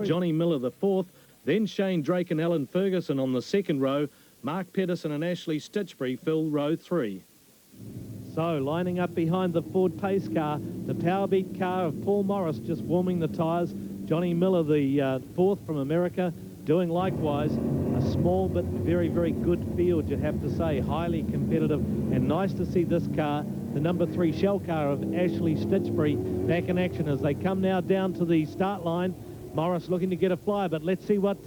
Johnny Miller the fourth, then Shane Drake and Alan Ferguson on the second row. Mark Pedersen and Ashley Stitchbury fill row 3. So lining up behind the Ford pace car, the Powerbeat car of Paul Morris just warming the tyres. Johnny Miller, the fourth from America, doing likewise. A small but very, very good field, you have to say. Highly competitive, and nice to see this car, the number 3 shell car of Ashley Stitchbury, back in action as they come now down to the start line. Morris looking to get a fly, but let's see what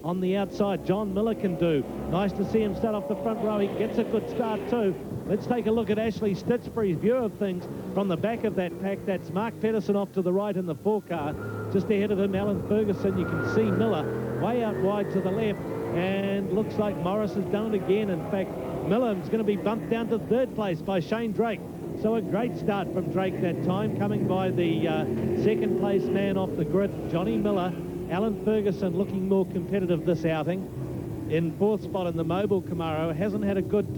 on the outside John Miller can do. Nice to see him start off the front row. He gets a good start too. Let's take a look at Ashley Stitchbury's view of things from the back of that pack. That's Mark Pedersen off to the right in the 4 car. Just ahead of him, Alan Ferguson. You can see Miller way out wide to the left, and looks like Morris has done it again. In fact, Miller's going to be bumped down to 3rd place by Shane Drake. So a great start from Drake that time, coming by the 2nd place man off the grid, Johnny Miller. Alan Ferguson looking more competitive this outing. In 4th spot in the Mobile Camaro. Hasn't had a good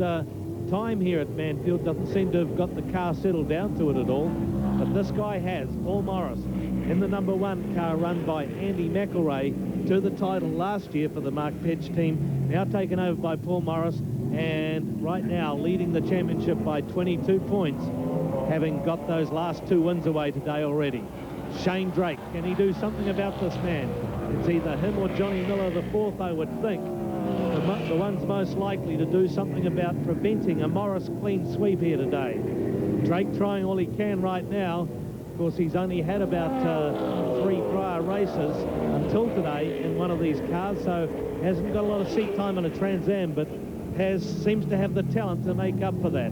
time here at Manfield. Doesn't seem to have got the car settled down to it at all. But this guy has, Paul Morris, in the number 1 car run by Andy McElrea to the title last year for the Mark Pedge team. Now taken over by Paul Morris, and right now leading the championship by 22 points, having got those last 2 wins away today already. Shane Drake, can he do something about this man? It's either him or Johnny Miller the fourth, I would think. The one's most likely to do something about preventing a Morris clean sweep here today. Drake trying all he can right now. Of course, he's only had about 3 prior races until today in one of these cars, so hasn't got a lot of seat time on a TraNZam, but seems to have the talent to make up for that.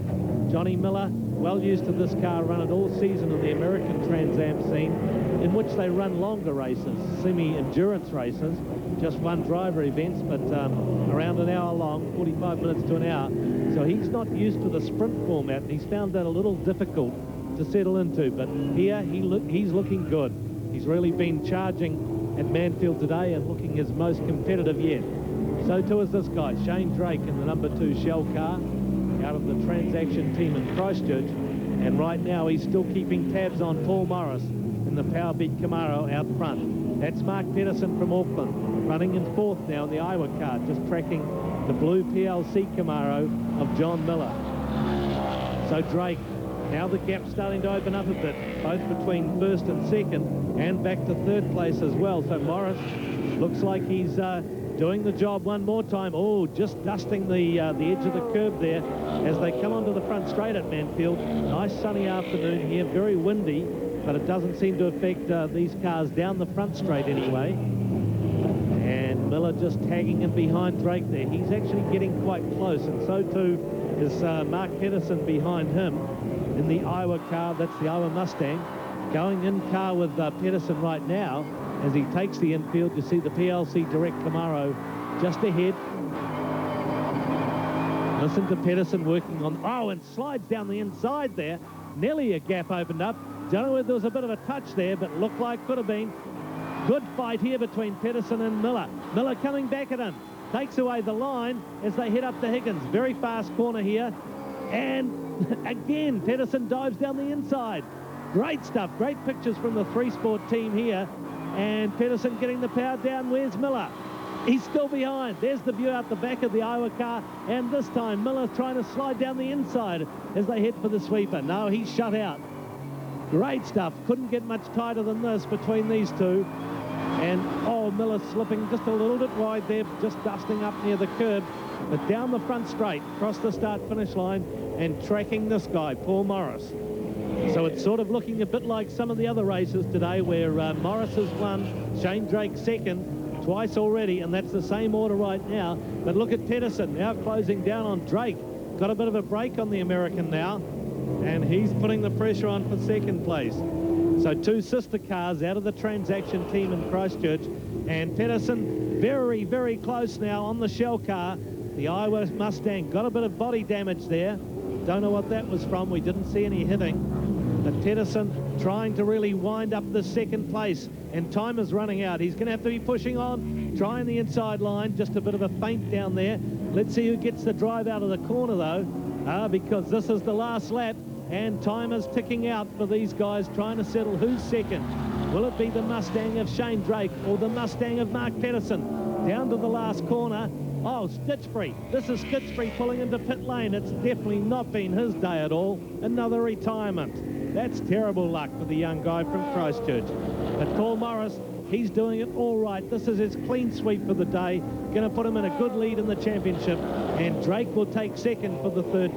Johnny Miller, well used to this car, run it all season in the American TraNZam scene, in which they run longer races, semi-endurance races, just one driver events, but around an hour long, 45 minutes to an hour. So he's not used to the sprint format, and he's found that a little difficult to settle into. But here, he's looking good. He's really been charging at Manfield today and looking his most competitive yet. So too is this guy, Shane Drake, in the number 2 shell car out of the TraNZam team in Christchurch. And right now he's still keeping tabs on Paul Morris in the Powerbeat Camaro out front. That's Mark Pedersen from Auckland, running in 4th now in the Iowa car, just tracking the blue PLC Camaro of John Miller. So Drake, now the gap's starting to open up a bit, both between 1st and 2nd, and back to 3rd place as well. So Morris looks like he's doing the job one more time. Oh, just dusting the edge of the curb there as they come onto the front straight at Manfield. Nice sunny afternoon here, very windy, but it doesn't seem to affect these cars down the front straight anyway. And Miller just tagging in behind Drake there. He's actually getting quite close, and so too is Mark Pedersen behind him in the Iowa car. That's the Iowa Mustang. Going in car with Pedersen right now. As he takes the infield, you see the PLC Direct Camaro just ahead. Listen to Pedersen working on, oh, and slides down the inside there. Nearly a gap opened up. Don't know whether there was a bit of a touch there, but looked like could have been. Good fight here between Pedersen and Miller. Miller coming back at him. Takes away the line as they head up to Higgins. Very fast corner here. And again, Pedersen dives down the inside. Great stuff. Great pictures from the 3 Sport team here. And Pedersen getting the power down. Where's Miller? He's still behind. There's the view out the back of the Iowa car. And this time, Miller trying to slide down the inside as they head for the sweeper. No, he's shut out. Great stuff. Couldn't get much tighter than this between these two. And, oh, Miller slipping just a little bit wide there, just dusting up near the curb. But down the front straight, across the start-finish line, and tracking this guy, Paul Morris. So it's sort of looking a bit like some of the other races today where Morris has won, Shane Drake 2nd, twice already, and that's the same order right now. But look at Pedersen now closing down on Drake. Got a bit of a break on the American now, and he's putting the pressure on for 2nd place. So 2 sister cars out of the TraNZam team in Christchurch, and Pedersen very, very close now on the shell car. The Iowa Mustang got a bit of body damage there. Don't know what that was from. We didn't see any hitting. But Pedersen trying to really wind up the 2nd place, and time is running out. He's going to have to be pushing on, trying the inside line. Just a bit of a feint down there. Let's see who gets the drive out of the corner, though, because this is the last lap, and time is ticking out for these guys trying to settle who's 2nd. Will it be the Mustang of Shane Drake or the Mustang of Mark Pedersen? Down to the last corner. Oh, Stitchbury. This is Stitchbury pulling into pit lane. It's definitely not been his day at all. Another retirement. That's terrible luck for the young guy from Christchurch. But Paul Morris, he's doing it all right. This is his clean sweep for the day. Going to put him in a good lead in the championship. And Drake will take second for the third.